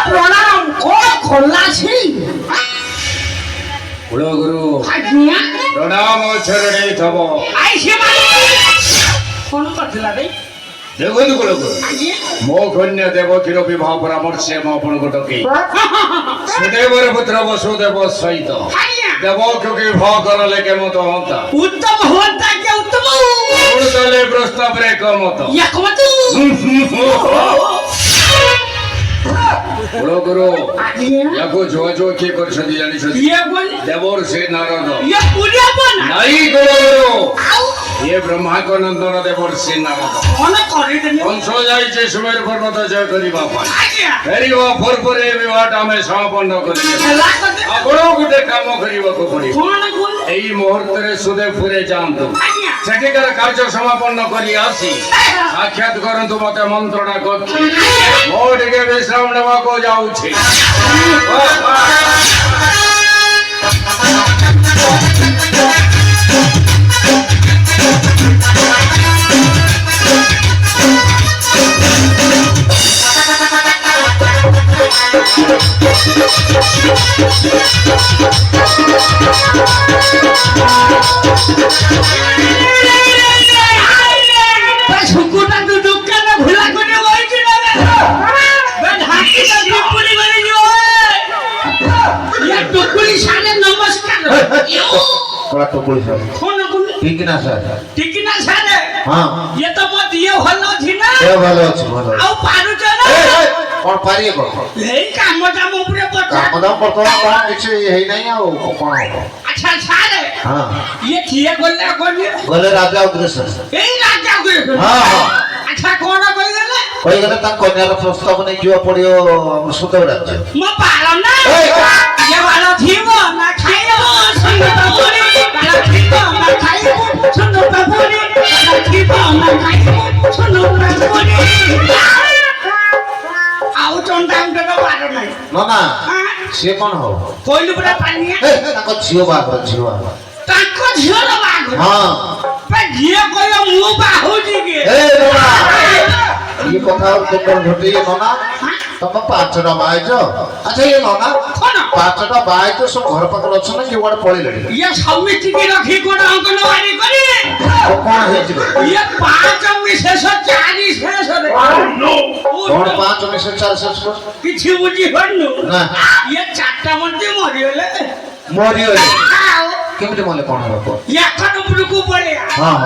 প্রণাম খোলাছি গুরু প্রণাম চরণে থব কোন কথা রে দেখুন গুরু মো কন্যা দেবকীর বিবাহ পরামর্শে মো আপনাকে সুদেবর পুত্র বসুদেব সহিত দেবকীকে বিবাহ করলে কেমত হতা উত্তম হতা কে উত্তম উড়তলে প্রস্তাবে কমত একমত গুরু ইয়াকো যোগাযোগ কে করছদি জানিছ ইয়ে বল দেবর সে নারদ ইয়ে পুরিয়া বল নাই গুরু ये ब्रह्मा को नंदन देवर से नारद কোন করে দেন कंस जाइछे सुमेर पर्वत जय करिबा पाई আজ্ঞা फेरिवा फरफरे विवाह में समापन करिबे খেলা করতে आपणो गुटे काम करिबाको पड़िबो কোন বল एई मुहूर्तरे सुदेवपुरे जांतु আজ্ঞা सेठिकार कार्य समापन करी आसी साक्षात करंतु मते मंत्रणा कक्षे मोटिके विश्राम नेबाको जाउछि সুকুটা তো দোকান ভুলা করে বইছি না বে ঢাকিটা দুপুরি করে দিও ইয়া দুপুরি সালে নমস্কার थोड़ा तो पुलिस है কোন কোন ठीक ना सर ঠিক না সালে हाँ ये तो मत ये ভালো ছি না ये ভালো আছে ভালো আও পারুছ না কোন পারিয়ে কর এই কামটা মো উপরে পড়া কাম দাম করতে কোন কিছু হেই নাই আর কোন হবো আচ্ছা সালে হ্যাঁ ये কিয়ে করলে কোনি গলে রাজা অগ্রসর এই রাজা করে হ্যাঁ হ্যাঁ আচ্ছা কোন কই গেলে কই গেলে তার কন্যার প্রস্তাব নেই কিবা পড়িও আমরা সুদেব রাজ্য মো পারম না এই ये ভালো থিব না খাইও সুন্দর বাবুরি ভালো থিব না খাইও সুন্দর বাবুরি ভালো থিব না খাইও সুন্দর বাবুরি আও চন্দাম তো পারো নাই না না সে কোন হবো কইলু পুরা পানিয়া এই তাক ঝিও বাঘ ঝিও তাক ঝিওর বাঘ হ্যাঁ পে ঘিয়ে কইও মু বাহুজি কে এই নোনা এই কথা তোর ঘটে নোনা তুমি পাঁচটা বাইছ আচ্ছা এই নোনা কোন পাঁচটা বাইছ সব ঘর পাখরে অছ না কি ওয়াড়ে পড়িলেনি ये समिति की रखी कोन अंगनवाड़ी करी কোন হয়েছিল ये पांच विशेष चारी शेष रे কোন পাঁচ উনিশ চার শেষ কর किछि बुझी हनु না ये चारटा मध्य मरि गेले মরিও কেমতে মলে কোন হবো ये कन उपरकू पड़े হ্যাঁ হ্যাঁ